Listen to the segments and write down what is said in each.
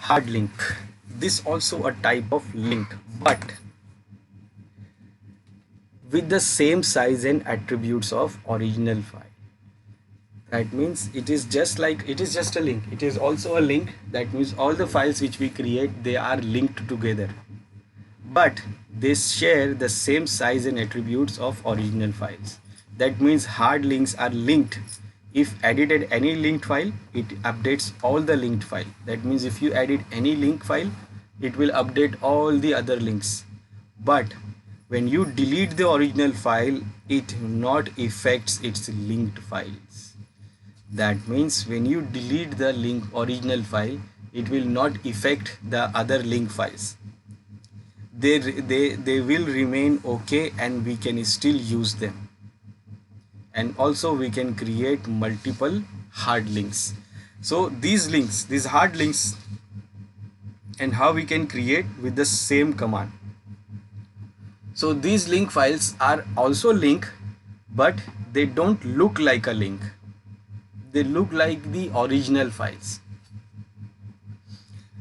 Hard link. This also a type of link, but with the same size and attributes of original file. That means it is just a link. It is also a link. That means all the files which we create, they are linked together, but they share the same size and attributes of original files. That means hard links are linked. If edited any linked file, it updates all the linked file. That means if you edit any link file, it will update all the other links. But when you delete the original file, it not affects its linked files. That means when you delete the original file, it will not affect the other link files. They will remain okay, and we can still use them. And also we can create multiple hard links. So these hard links, and how we can create with the same command. So these link files are also link, but they don't look like a link. They look like the original files.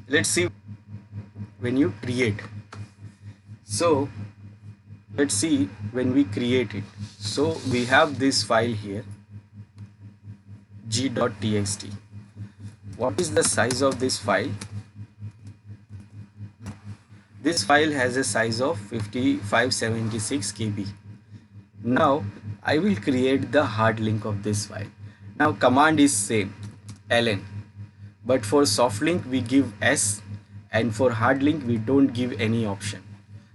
Let's see when you create. So let's see when we create it. So we have this file here, g.txt. What is the size of this file? This file has a size of 5576 KB. Now I will create the hard link of this file. Now command is same, ln, but for soft link we give s, and for hard link we don't give any option.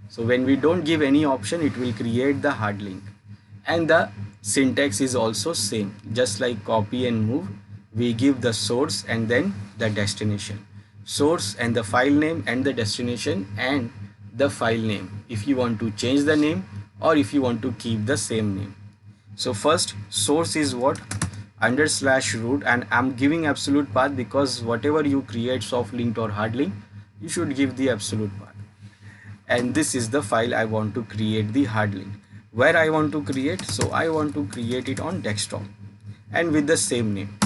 So when we don't give any option, it will create the hard link. And the syntax is also same, just like copy and move. We give the source and then the destination. Source and the file name and the destination and the file name, if you want to change the name or if you want to keep the same name. So first, source is what? /root, and I'm giving absolute path because whatever you create, soft link or hard link, you should give the absolute path. And this is the file I want to create the hard link. Where I want to create? So I want to create it on desktop and with the same name.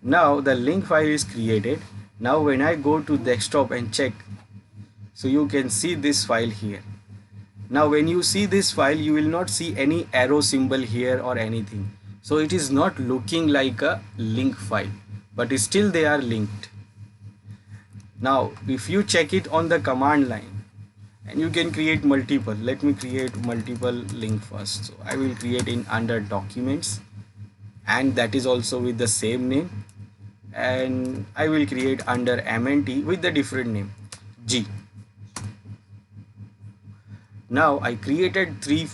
Now the link file is created. Now when I go to desktop and check, so you can see this file here. Now when you see this file, you will not see any arrow symbol here or anything. So it is not looking like a link file, but still they are linked. Now if you check it on the command line, and you can create multiple. Let me create multiple link first. So I will create in under documents, and that is also with the same name, and I will create under MNT with the different name, G. Now I created three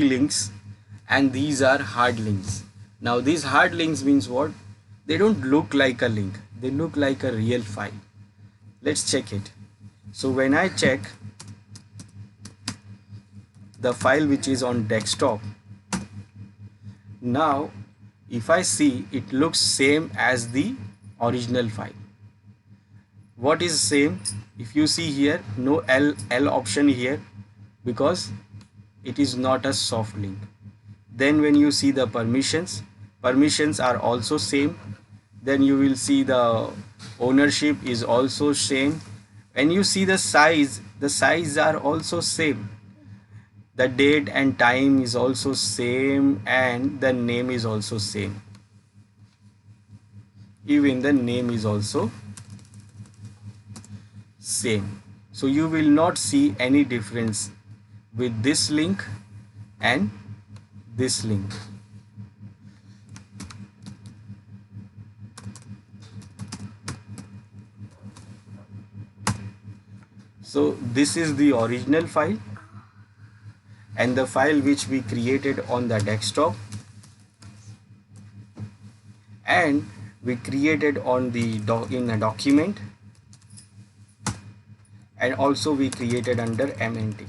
links, and these are hard links. Now these hard links means what? They don't look like a link, they look like a real file. Let's check it. So when I check the file which is on desktop, now if I see, it looks same as the original file. What is same? If you see here, no L option here because it is not a soft link. Then when you see the permissions are also same. Then you will see the ownership is also same. When you see the size are also same. The date and time is also same, and the name is also same. Even the name is also same. So you will not see any difference with this link and this link. So this is the original file and the file which we created on the desktop, and we created on the in a document, and also we created under MNT.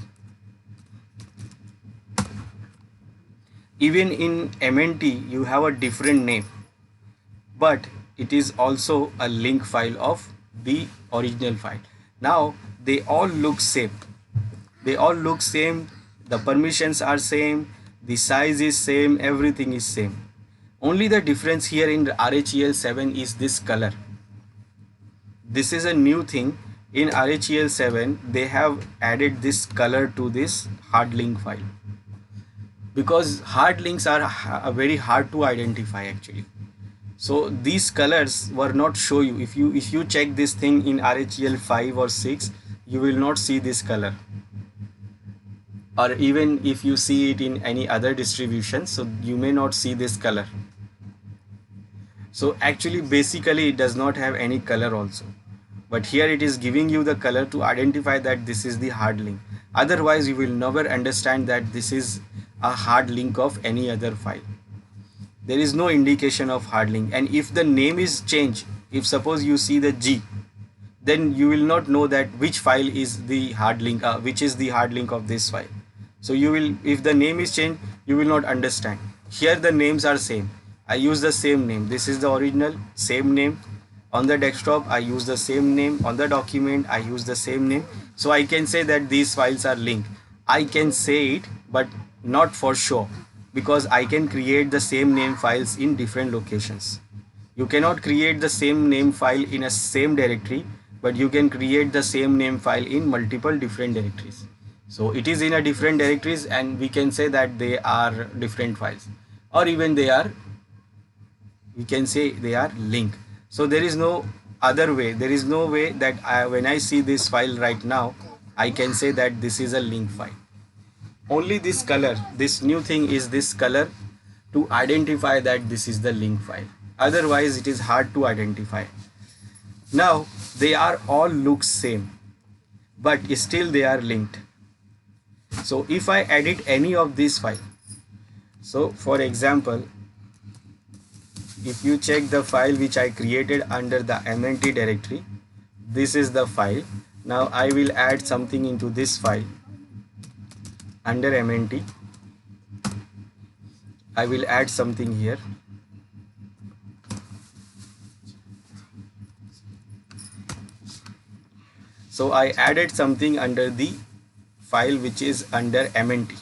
Even in MNT you have a different name, but it is also a link file of the original file. Now they all look same. The permissions are same, the size is same, everything is same. Only the difference here in RHEL 7 is this color. this is a new thing in RHEL 7. They have added this color to this hard link file, because hard links are very hard to identify actually. So these colors were not show you. If you check this thing in RHEL 5 or 6, you will not see this color, or even if you see it in any other distribution, so you may not see this color. So actually basically it does not have any color also, but here it is giving you the color to identify that this is the hard link. Otherwise you will never understand that this is a hard link of any other file. There is no indication of hard link, and if the name is changed, if suppose you see the G, then you will not know that which file is the hard link, which is the hard link of this file. So you will, if the name is changed, you will not understand. Here the names are same. I use the same name. This is the original, same name. On the desktop I use the same name. On the document I use the same name. So I can say that these files are linked. I can say it, but not for sure, because I can create the same name files in different locations. You cannot create the same name file in a same directory, but you can create the same name file in multiple different directories. So it is in a different directories, and we can say that they are different files, or even they are, we can say they are linked. So there is no other way. There is no way that when I see this file right now, I can say that this is a link file. Only this color, this new thing is this color to identify that this is the link file. Otherwise it is hard to identify. Now they are all look same, but still they are linked. So if I edit any of these file, so for example, if you check the file which I created under the MNT directory, this is the file. Now I will add something into this file under MNT. I will add something here. So I added something under the file which is under MNT.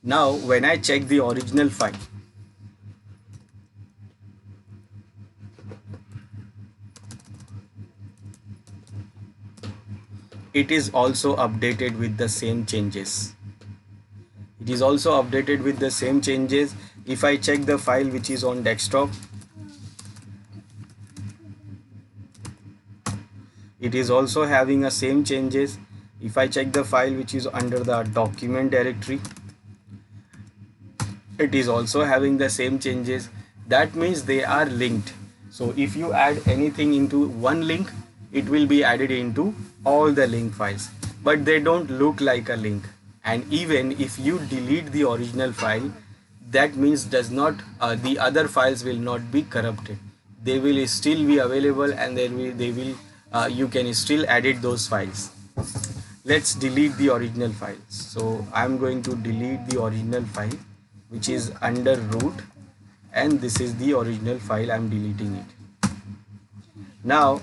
Now when I check the original file, it is also updated with the same changes. It is also updated with the same changes. If I check the file which is on desktop, it is also having a same changes. If I check the file which is under the document directory, it is also having the same changes. That means they are linked. So if you add anything into one link, it will be added into all the link files, but they don't look like a link. And even if you delete the original file, that means does not the other files will not be corrupted. They will still be available, and they will you can still edit those files. Let's delete the original file. So I'm going to delete the original file which is under root, and this is the original file. I'm deleting it. Now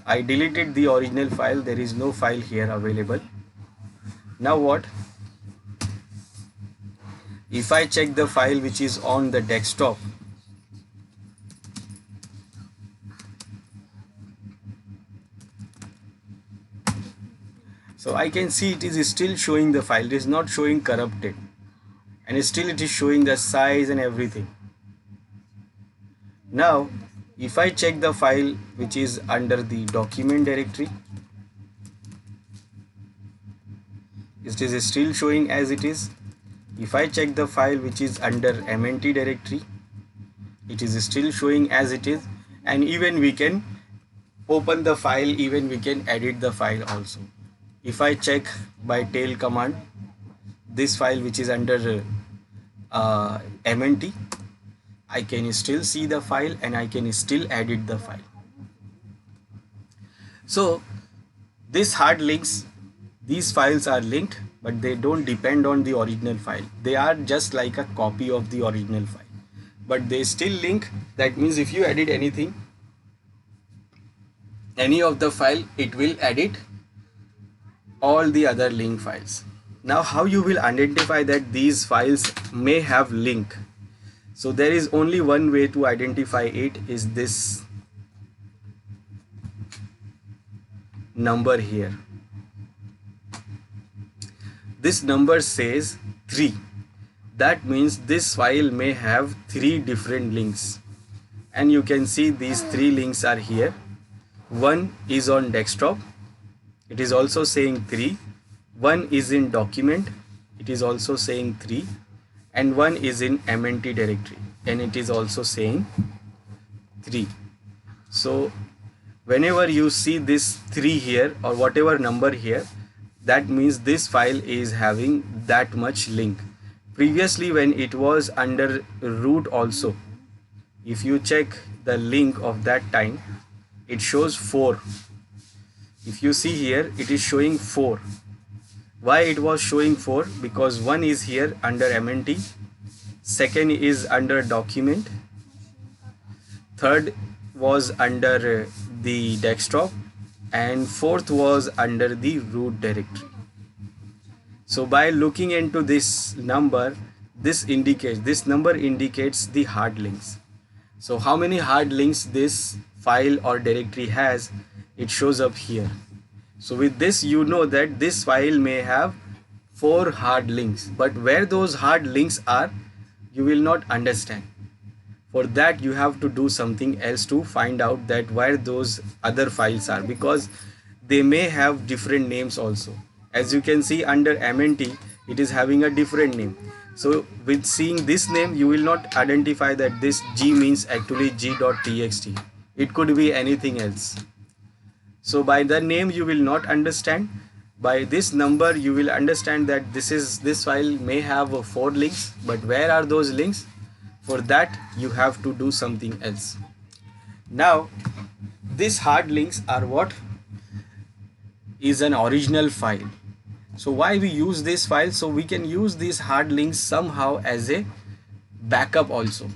I deleted the original file. There is no file here available. Now what? If I check the file which is on the desktop, so I can see it is still showing the file. It is not showing corrupted, and still it is showing the size and everything. Now if I check the file which is under the document directory, it is still showing as it is. If I check the file which is under MNT directory, it is still showing as it is. And even we can open the file, even we can edit the file also. If I check by tail command this file which is under MNT, I can still see the file, and I can still edit the file. So these hard links, these files are linked, but they don't depend on the original file. They are just like a copy of the original file, but they still link. That means if you edit anything, any of the file, it will edit all the other link files. Now how you will identify that these files may have link? So there is only one way to identify it, is this number here. This number says 3. That means this file may have 3 different links, and you can see these 3 links are here. One is on desktop, it is also saying 3. One is in document, it is also saying 3. And one is in MNT directory, and it is also saying 3. So whenever you see this 3 here or whatever number here, that means this file is having that much link. Previously, when it was under root also, if you check the link of that time, it shows 4. If you see here, it is showing 4. Why it was showing 4? Because one is here under MNT, second is under document, third was under the desktop, and fourth was under the root directory. So by looking into this number, this number indicates the hard links. So how many hard links this file or directory has, it shows up here. So with this, you know that this file may have 4 hard links, but where those hard links are, you will not understand. For that, you have to do something else to find out that where those other files are, because they may have different names also. As you can see under MNT, it is having a different name. So with seeing this name, you will not identify that this G means actually g.txt. It could be anything else. So by the name you will not understand. By this number you will understand that this file may have 4 links, but where are those links? For that you have to do something else. Now these hard links are what is an original file. So why we use this file? So we can use these hard links somehow as a backup also,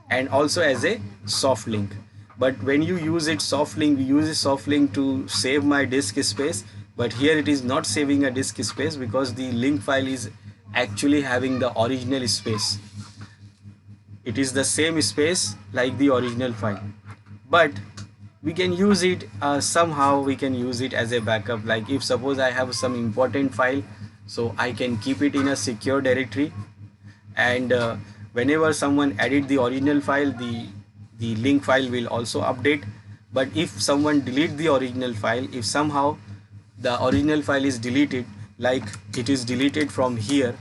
and also as a soft link. But when you use it soft link, we use a soft link to save my disk space, but here it is not saving a disk space because the link file is actually having the original space. It is the same space like the original file, but we can use it somehow. We can use it as a backup. Like if suppose I have some important file, so I can keep it in a secure directory, and whenever someone edit the original file, the link file will also update. But if someone delete the original file, if somehow the original file is deleted, like it is deleted from here,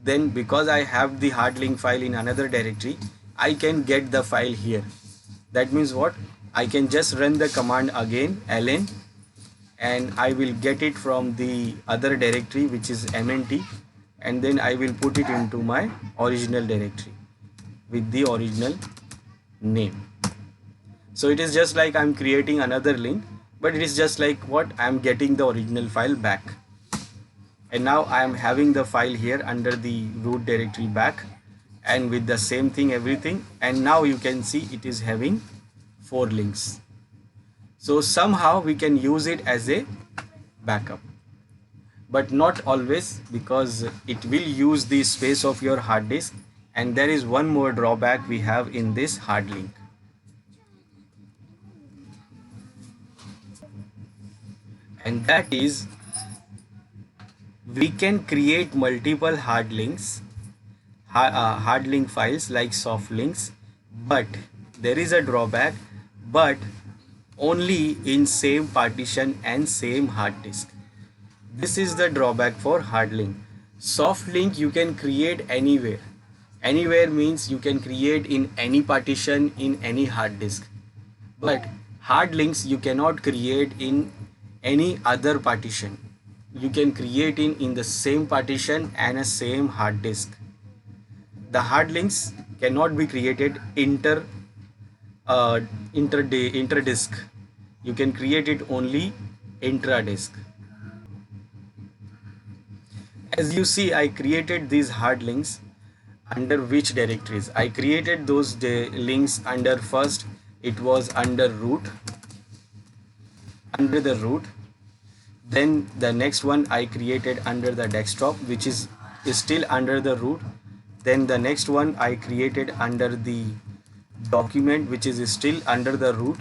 then because I have the hard link file in another directory, I can get the file here. That means what? I can just run the command again, ln, and I will get it from the other directory, which is MNT, and then I will put it into my original directory with the original name. So it is just like I'm creating another link, but it is just like what I'm getting the original file back. And now I am having the file here under the root directory back, and with the same thing everything, and now you can see it is having 4 links. So somehow we can use it as a backup, but not always, because it will use the space of your hard disk. And there is one more drawback we have in this hard link. And that is, we can create multiple hard links, hard link files like soft links, but there is a drawback, but only in same partition and same hard disk. This is the drawback for hard link. Soft link you can create anywhere. Anywhere means you can create in any partition, in any hard disk. But hard links you cannot create in any other partition. You can create in the same partition and a same hard disk. The hard links cannot be created inter disk. You can create it only intra disk. As you see, I created these hard links under which directories? I created those links under, first it was under root, under the root. Then the next one I created under the desktop, which is still under the root. Then the next one I created under the document, which is still under the root.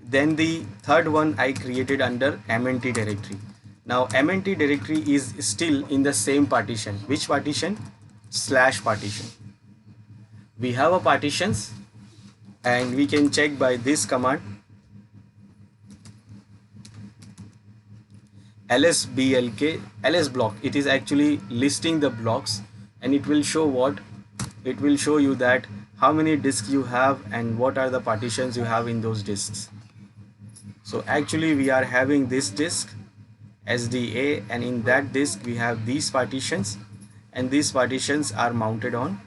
Then the third one I created under mnt directory. Now mnt directory is still in the same partition. Which partition? Slash partition. We have a partitions, and we can check by this command lsblk ls block. It is actually listing the blocks, and it will show what? It will show you that how many disks you have and what are the partitions you have in those disks. So actually we are having this disk SDA, and in that disk we have these partitions, and these partitions are mounted on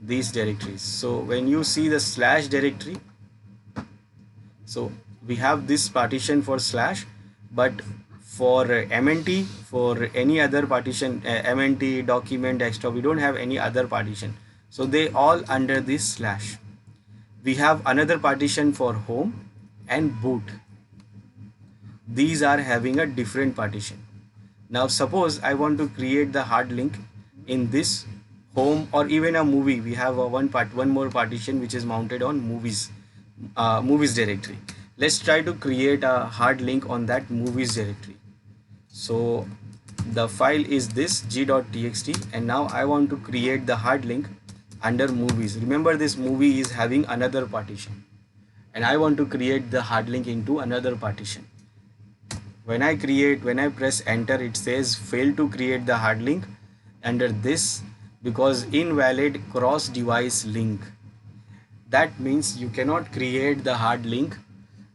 these directories. So when you see the slash directory, so we have this partition for slash, but for mnt, for any other partition, mnt, document, desktop, we don't have any other partition. So they all under this slash. We have another partition for home and boot. These are having a different partition. Now suppose I want to create the hard link in this home or even a movie. We have one more partition which is mounted on movies directory. Let's try to create a hard link on that movies directory. So the file is this g.txt, and now I want to create the hard link under movies. Remember, this movie is having another partition, and I want to create the hard link into another partition. When I press enter, it says fail to create the hard link under this because invalid cross device link. That means you cannot create the hard link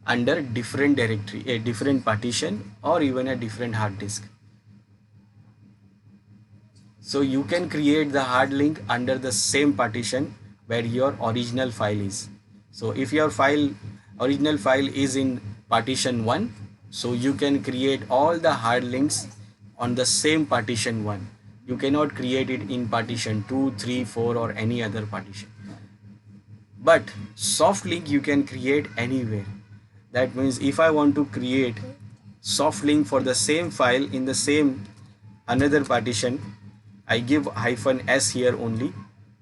under different directory, a different partition, or even a different hard disk. So you can create the hard link under the same partition where your original file is. So if your original file is in partition 1, so you can create all the hard links on the same partition 1. You cannot create it in partition 2, 3, 4 or any other partition. But soft link you can create anywhere. That means if I want to create soft link for the same file in the same another partition, I give -s here only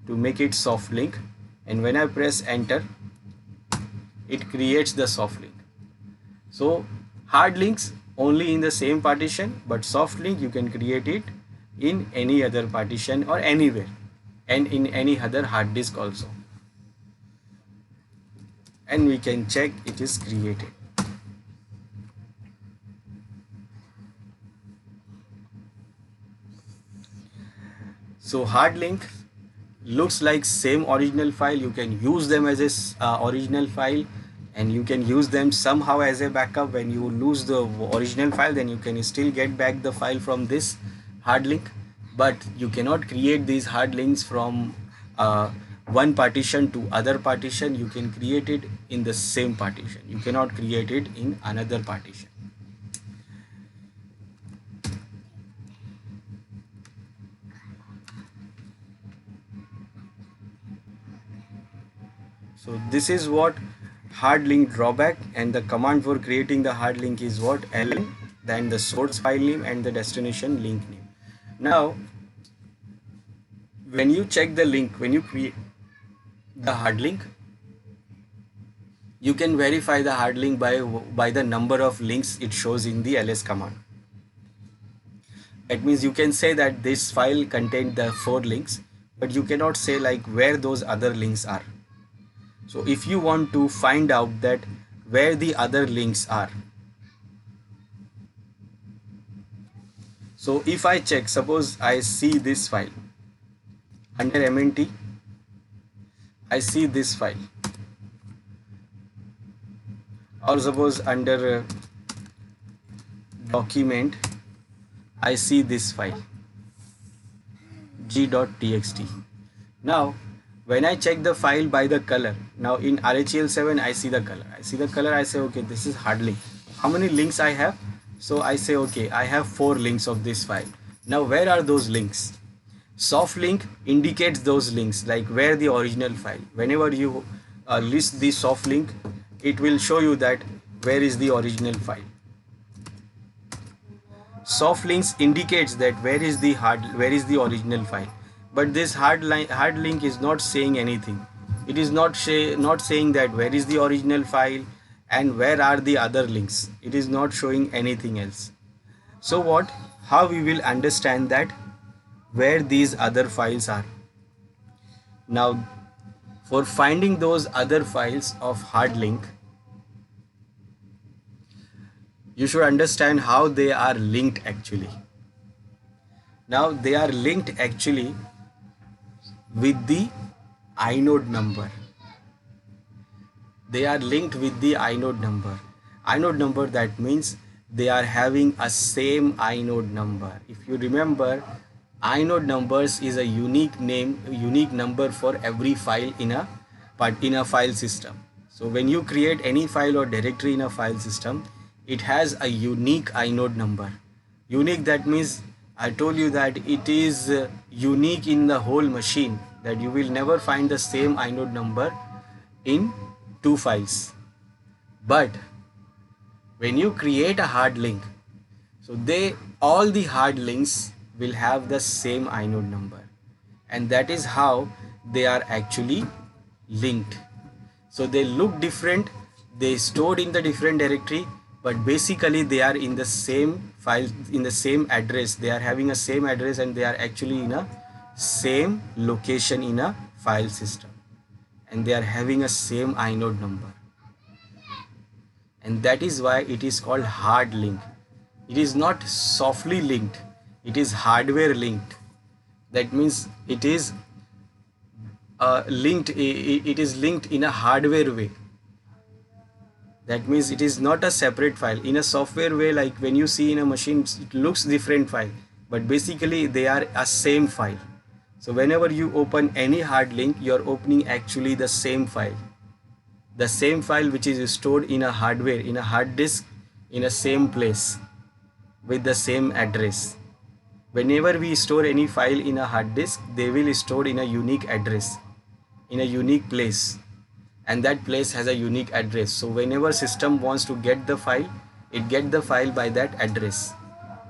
to make it soft link, and when I press enter, it creates the soft link. So hard links only in the same partition, but soft link you can create it in any other partition or anywhere, and in any other hard disk also. And we can check it is created. So hard link looks like same original file. You can use them as a original file, and you can use them somehow as a backup. When you lose the original file, then you can still get back the file from this hard link, but you cannot create these hard links from one partition to other partition. You can create it in the same partition. You cannot create it in another partition. So this is what hard link drawback, and the command for creating the hard link is what? ln, then the source file name and the destination link name. Now when you check the link, when you create the hard link, you can verify the hard link by the number of links it shows in the ls command. That means you can say that this file contained the 4 links, but you cannot say like where those other links are. So if you want to find out that where the other links are, so if I check, suppose I see this file under mnt, I see this file, or suppose under document I see this file g.txt. Now when I check the file by the color, now in RHEL7 I see the color. I say okay, this is hard link. How many links I have? So I say okay, I have 4 links of this file. Now where are those links? Soft link indicates those links, like where the original file. Whenever you list the soft link, it will show you that where is the original file. Soft links indicates that where is the original file. But this hard link is not saying anything. It is not saying that where is the original file, and where are the other links. It is not showing anything else. So how we will understand that where these other files are? Now, for finding those other files of hard link, you should understand how they are linked actually. Now they are linked actually with the inode number. They are linked with the inode number. Inode number, that means they are having a same inode number. If you remember, inode numbers is a unique number for every file in a file system. So when you create any file or directory in a file system, it has a unique inode number. Unique, that means I told you that it is unique in the whole machine, that you will never find the same inode number in two files. But when you create a hard link, so all the hard links will have the same inode number, and that is how they are actually linked. So they look different, they stored in the different directory, but basically they are in the same file, in the same address. They are having a same address, and they are actually in a same location in a file system, and they are having a same inode number. And that is why it is called hard link. It is not softly linked, it is hardware linked. That means it is linked in a hardware way. That means it is not a separate file. In a software way, like when you see in a machine, it looks different file, but basically they are a same file. So whenever you open any hard link, you are opening actually the same file. The same file which is stored in a hardware, in a hard disk, in a same place with the same address. Whenever we store any file in a hard disk, they will store in a unique address, in a unique place, and that place has a unique address. So whenever system wants to get the file, it get the file by that address.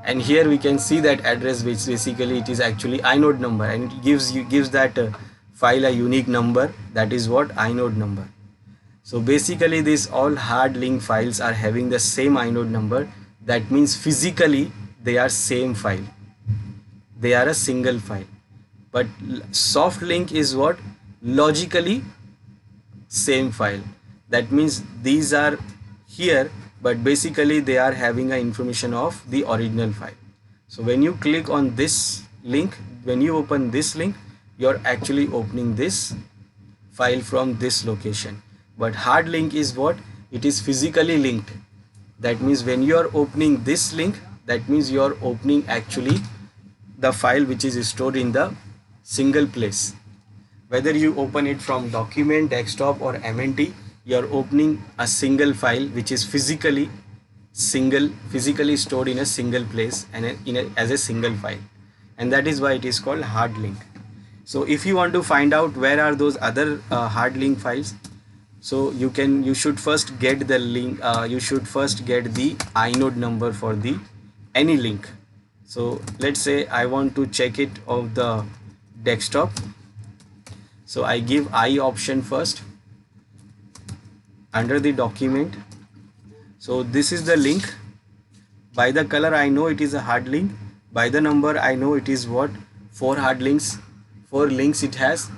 And here we can see that address, which basically it is actually inode number, and it gives that file a unique number. That is what inode number. So basically these all hard link files are having the same inode number. That means physically they are same file, they are a single file. But soft link is what? Logically same file. That means these are here, but basically they are having a information of the original file. So when you click on this link, when you open this link, you're actually opening this file from this location. But hard link is what? It is physically linked. That means when you are opening this link, that means you are opening actually the file which is stored in the single place. Whether you open it from document, desktop or MNT, you are opening a single file which is physically stored in a single place and as a single file, and that is why it is called hard link. So if you want to find out where are those other hard link files, so you should first get the link, you should first get the inode number for the any link. So let's say I want to check it of the desktop, so I give I option first under the document. So this is the link. By the color I know it is a hard link, by the number I know it is what? 4 hard links, 4 links it has.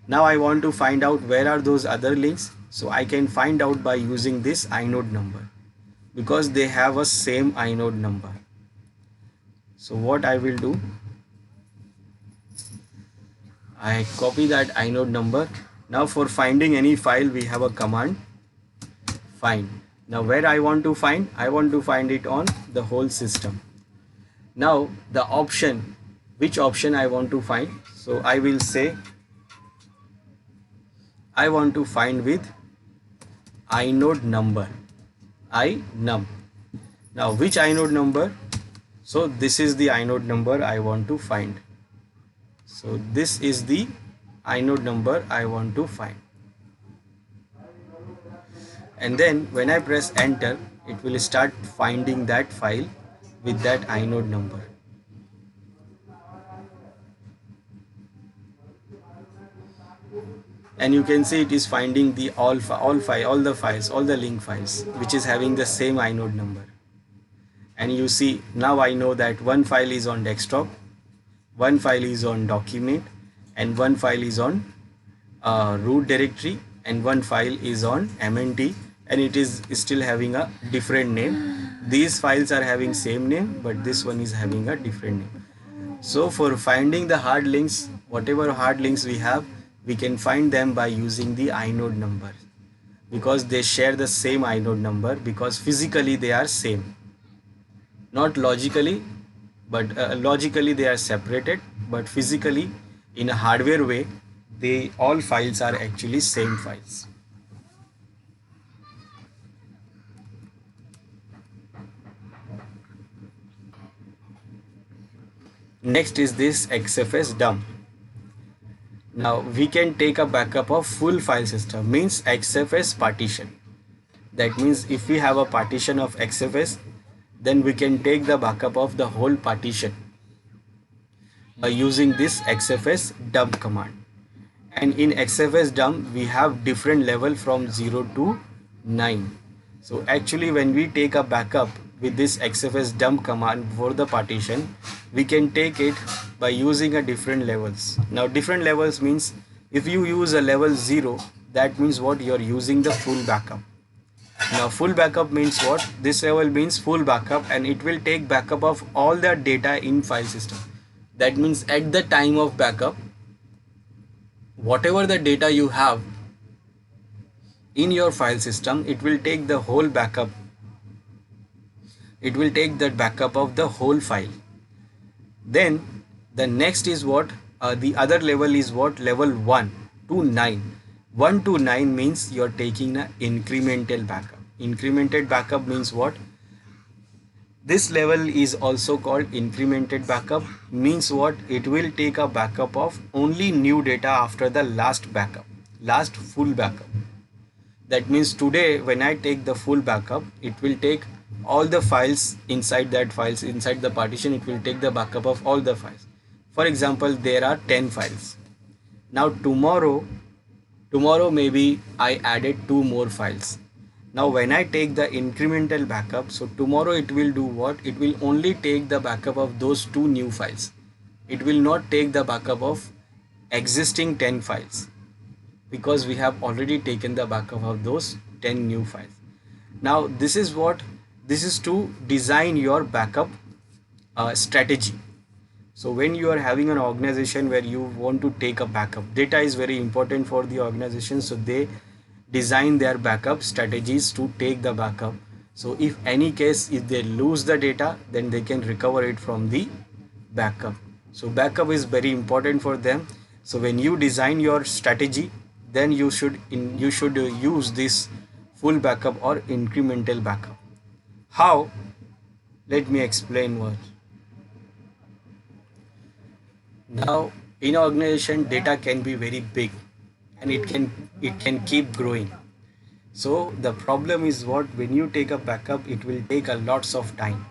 Now I want to find out where are those other links, so I can find out by using this inode number, because they have a same inode number. So what I will do, I copy that inode number. Now for finding any file we have a command find. Now where I want to find? I want to find it on the whole system. Now the option, which option I want to find? So I will say I want to find with inode number, inum. Now which inode number? So this is the inode number I want to find. So this is the inode number I want to find. And then when I press enter, it will start finding that file with that inode number. and you can see it is finding the all the link files which is having the same inode number. And you see now I know that one file is on desktop, one file is on document, and one file is on root directory, and one file is on mnt, and it is still having a different name. These files are having same name, but this one is having a different name. So for finding the hard links, whatever hard links we have, we can find them by using the inode number, because they share the same inode number, because physically they are same, not logically, but logically they are separated, but physically in a hardware way they all files are actually same files. Next is this XFS dump. Now we can take a backup of full file system, means XFS partition. That means if we have a partition of XFS, then we can take the backup of the whole partition by using this XFS dump command. And in XFS dump we have different level from 0 to 9. So actually when we take a backup with this XFS dump command for the partition, we can take it by using a different levels. Now different levels means if you use a level 0, that means what, you are using the full backup. Now full backup means what, this level means full backup, and it will take backup of all the data in file system. That means at the time of backup, whatever the data you have in your file system, it will take the whole backup. It will take the backup of the whole file. Then the next is what, the other level is what, level 1 to 9. 1 to 9 means you are taking an incremental backup. Incremental backup means what, this level is also called incremented backup, means what, it will take a backup of only new data after the last backup, last full backup. That means today when I take the full backup, it will take all the files inside that files, inside the partition, it will take the backup of all the files. For example, there are 10 files. Now tomorrow maybe I added 2 more files. Now when I take the incremental backup, so tomorrow it will do what, it will only take the backup of those 2 new files. It will not take the backup of existing 10 files, because we have already taken the backup of those 10 new files. Now this is what, this is to design your backup strategy. So when you are having an organization where you want to take a backup, data is very important for the organization, so they design their backup strategies to take the backup. So if any case, if they lose the data, then they can recover it from the backup. So backup is very important for them. So when you design your strategy, then you should use this full backup or incremental backup. How? Let me explain what. Now in organization, data can be very big, and it can keep growing. So the problem is what, when you take a backup, it will take a lots of time,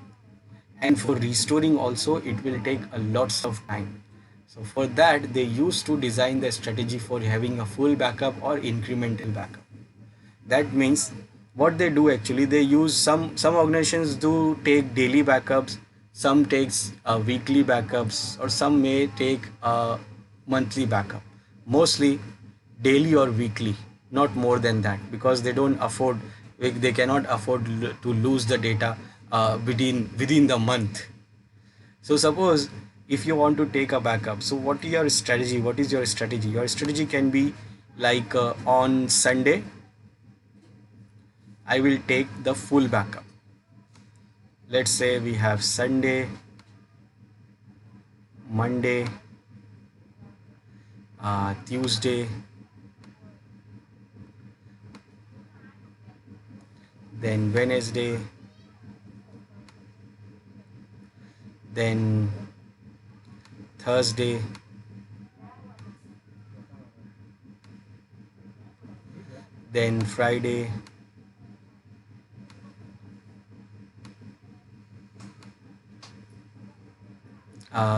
and for restoring also it will take a lots of time. So for that they used to design the strategy for having a full backup or incremental backup. That means what they do, actually they use some organizations do take daily backups, some takes weekly backups, or some may take a monthly backup. Mostly daily or weekly, not more than that, because they don't afford, they cannot afford to lose the data within the month. So suppose if you want to take a backup, so what is your strategy? What is your strategy? Your strategy can be like on Sunday I will take the full backup. Let's say we have Sunday, Monday, Tuesday, then Wednesday, then Thursday, then Friday,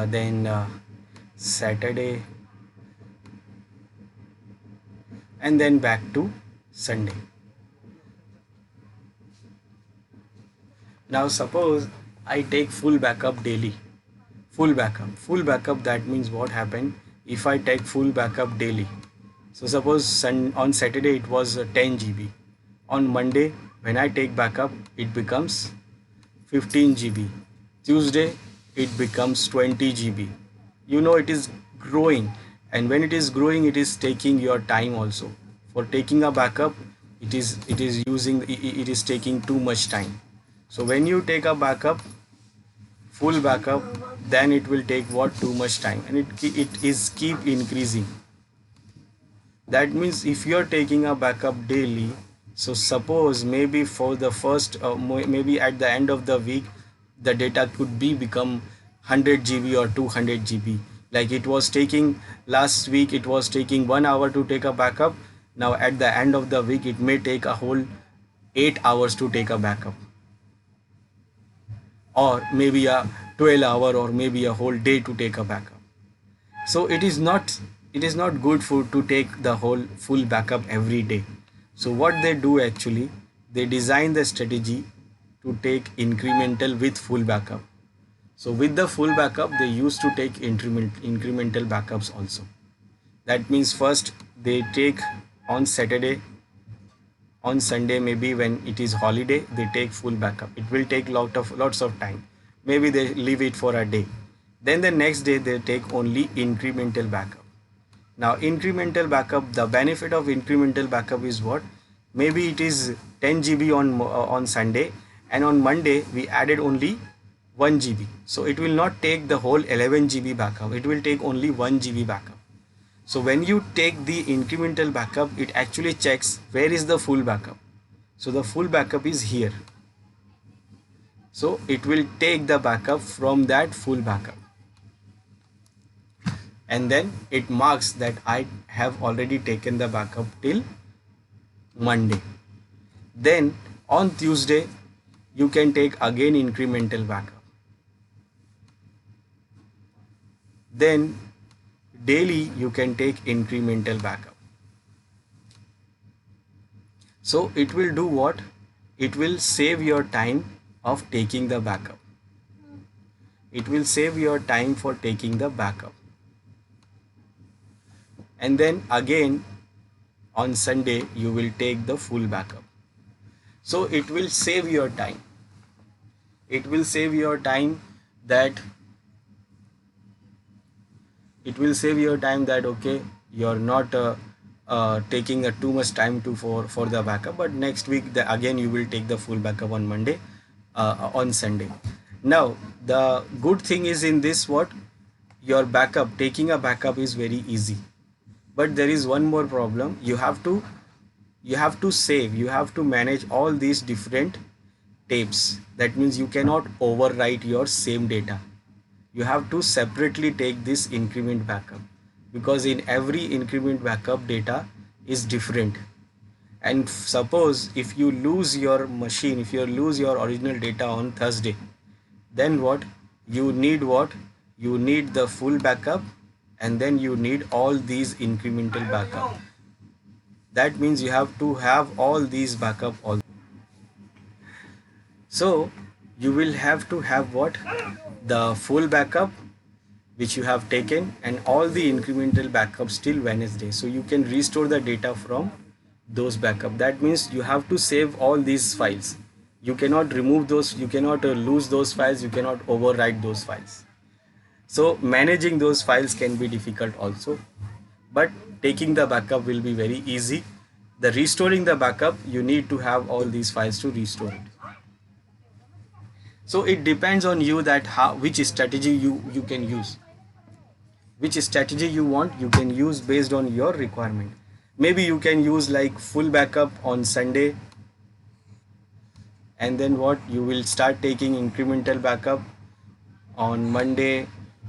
then Saturday, and then back to Sunday. Now suppose I take full backup daily. Full backup, that means what happened if I take full backup daily. So suppose on Saturday it was 10 GB. On Monday when I take backup it becomes 15 GB. Tuesday it becomes 20 GB. You know, it is growing, and when it is growing it is taking your time also. For taking a backup it is taking too much time. So when you take a backup, full backup, then it will take what, too much time, and it is keep increasing. That means if you are taking a backup daily, so suppose maybe for the first maybe at the end of the week the data could be become 100 GB or 200 GB. Like it was taking last week, it was taking 1 hour to take a backup. Now at the end of the week it may take a whole 8 hours to take a backup, or maybe a 12 hour, or maybe a whole day to take a backup. So it is not good for to take the whole full backup every day. So what they do actually, they design the strategy to take incremental with full backup. So with the full backup they used to take incremental backups also. That means first they take on Saturday, on Sunday, maybe when it is holiday they take full backup. It will take lots of time. Maybe they leave it for a day. Then the next day they take only incremental backup. Now incremental backup, the benefit of incremental backup is what? Maybe it is 10 GB on Sunday, and on Monday we added only 1 GB. So it will not take the whole 11 GB backup. It will take only 1 GB backup. So when you take the incremental backup, it actually checks where is the full backup. So the full backup is here. So it will take the backup from that full backup, and then it marks that I have already taken the backup till Monday. Then on Tuesday you can take again incremental backup. Then daily you can take incremental backup. So it will do what? It will save your time of taking the backup. It will save your time for taking the backup. And then again on Sunday you will take the full backup. So it will save your time. It will save your time that okay, you're not taking too much time for the backup, but next week again you will take the full backup on Monday, on Sunday. Now the good thing is in this, what, your backup, taking a backup is very easy. But there is one more problem. You have to save, you have to manage all these different tapes. That means you cannot overwrite your same data. You have to separately take this increment backup, because in every increment backup data is different. And suppose if you lose your machine, if you lose your original data on Thursday, then what you need? You need the full backup, and then you need all these incremental backup. That means you have to have all these backup also. So you will have to have what? The full backup which you have taken, and all the incremental backups till Wednesday, so you can restore the data from those backup. That means you have to save all these files. You cannot remove those, you cannot lose those files, you cannot overwrite those files. So managing those files can be difficult also, but taking the backup will be very easy. The restoring the backup, you need to have all these files to restore it. So it depends on you that which strategy you can use. Which strategy you want, you can use based on your requirement. Maybe you can use like full backup on Sunday, and then what, you will start taking incremental backup on Monday,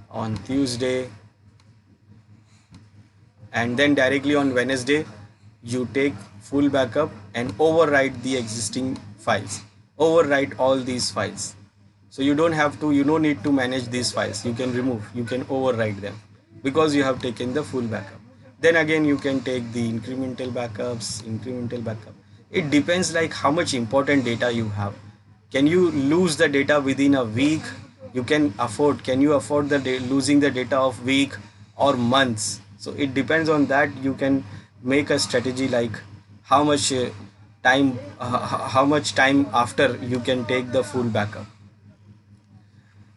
on Tuesday, and then directly on Wednesday you take full backup and overwrite the existing files, overwrite all these files. So you don't need to manage these files. You can remove, you can overwrite them, because you have taken the full backup. Then again you can take the incremental backup. It depends like how much important data you have. Can you lose the data within a week? Can you afford the losing the data of week or months? So it depends on that. You can make a strategy like how much how much time after you can take the full backup.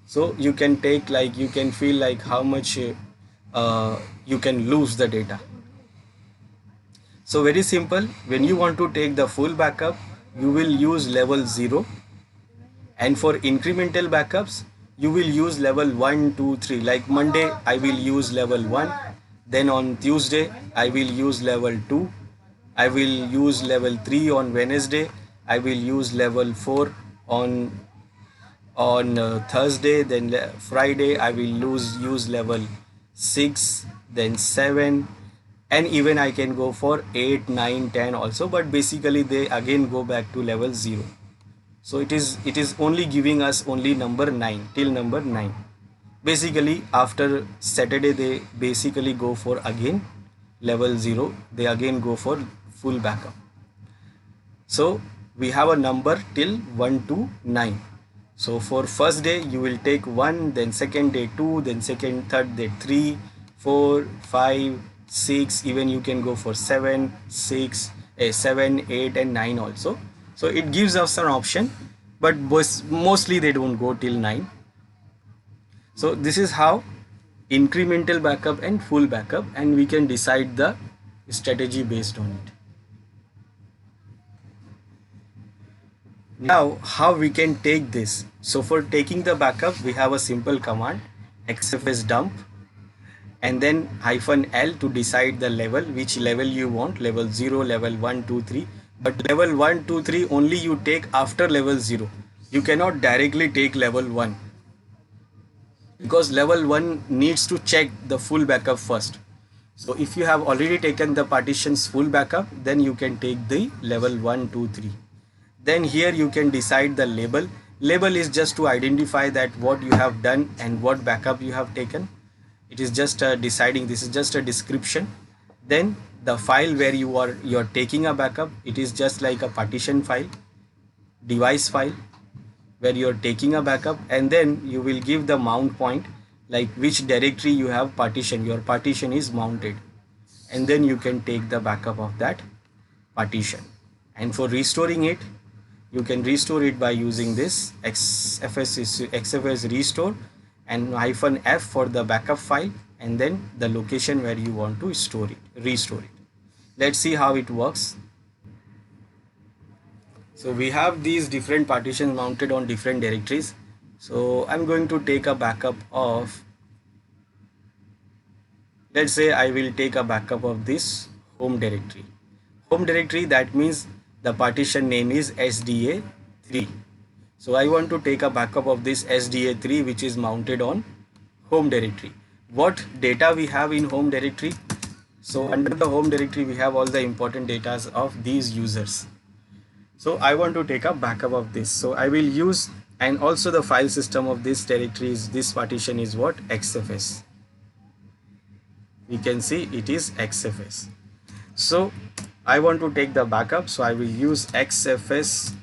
So you can take like you can feel like how much you can lose the data. So very simple, when you want to take the full backup, you will use level 0, and for incremental backups you will use level 1, 2, 3. Like Monday I will use level 1, then on Tuesday I will use level 2, I will use level 3 on Wednesday, I will use level 4 on Thursday, then Friday I will use level 6, then 7, and even I can go for 8, 9, 10 also, but basically they again go back to level 0. So it is only giving us only number 9 till number 9. Basically after Saturday they basically go for again level 0, they again go for full backup. So we have a number till 1 to 9. So for first day you will take 1, then second day 2, then third day 3, 4, 5, 6, even you can go for 7, 6, 7, 8 and 9 also. So it gives us an option, but mostly they don't go till 9. So this is how incremental backup and full backup, and we can decide the strategy based on it. Now how we can take this? So for taking the backup we have a simple command XFSDUMP and then -L to decide the level, which level you want, level 0, level 1, 2, 3. But level 1, 2, 3 only you take after level 0. You cannot directly take level 1, because level 1 needs to check the full backup first. So if you have already taken the partition's full backup, then you can take the level 1, 2, 3. Then here you can decide the label. Label is just to identify that what you have done and what backup you have taken. It is just deciding, this is just a description. Then the file where you're taking a backup, it is just like a partition file, device file where you're taking a backup, and then you will give the mount point, like which directory you have partition, your partition is mounted, and then you can take the backup of that partition. And for restoring it, you can restore it by using this XFS restore and -F for the backup file, and then the location where you want to restore it. Let's see how it works. So we have these different partitions mounted on different directories. So I'm going to take a backup of, let's say I will take a backup of this home directory. Home directory, that means the partition name is SDA3. So I want to take a backup of this SDA3 which is mounted on home directory. What data we have in home directory? So under the home directory we have all the important data of these users. So I want to take a backup of this. So I will use, and also the file system of this directory is, this partition is what? XFS. We can see it is XFS. So I want to take the backup, so I will use XFS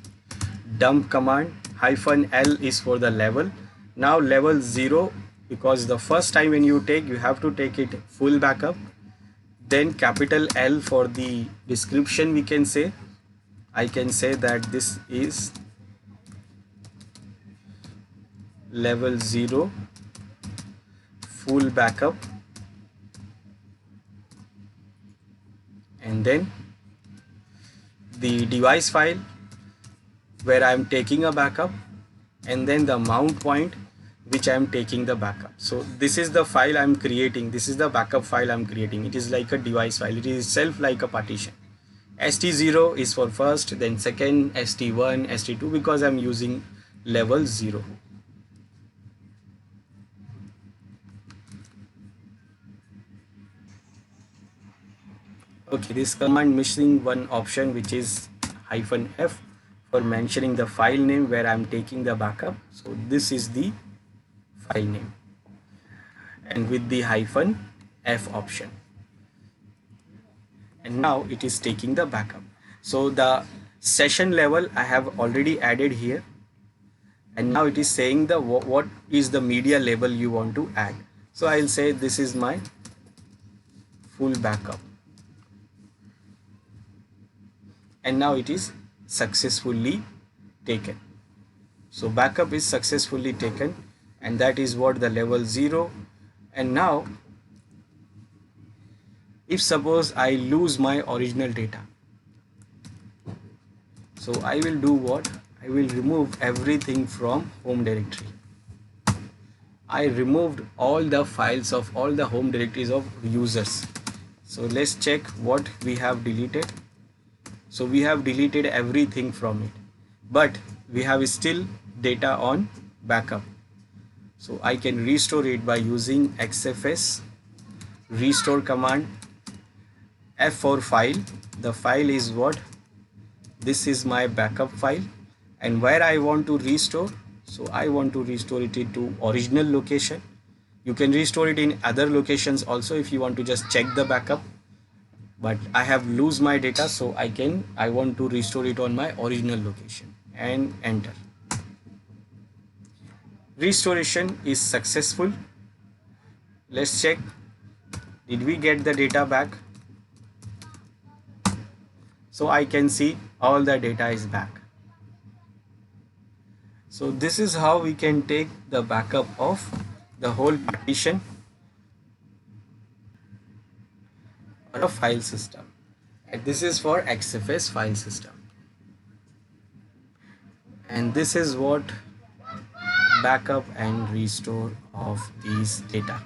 dump command. -L is for the level. Now level 0, because the first time when you take, you have to take it full backup. Then capital L for the description, we can say. I can say that this is level 0 full backup, and then the device file where I am taking a backup, and then the mount point which I am taking the backup. So this is the file I am creating, this is the backup file I am creating. It is like a device file, it is itself like a partition. ST0 is for first, then second, ST1, ST2, because I am using level 0. Okay, this command missing one option, which is -F for mentioning the file name where I am taking the backup. So this is the file name, and with the -F option. and now it is taking the backup. So the session level I have already added here, and now it is saying the what is the media label you want to add. So I'll say this is my full backup, and now it is successfully taken. So backup is successfully taken, and that is what the level 0. And now if suppose I lose my original data, so I will do what? I will remove everything from home directory. I removed all the files of all the home directories of users. So let's check what we have deleted. So we have deleted everything from it, but we have still data on backup. So I can restore it by using XFS restore command. F for file. The file is what? This is my backup file, and where I want to restore, so I want to restore it to original location. You can restore it in other locations also if you want to just check the backup, but I have lose my data, so I want to restore it on my original location, and enter. Restoration is successful. Let's check, did we get the data back? So I can see all the data is back. So this is how we can take the backup of the whole partition or a file system. And this is for XFS file system. And this is what backup and restore of these data.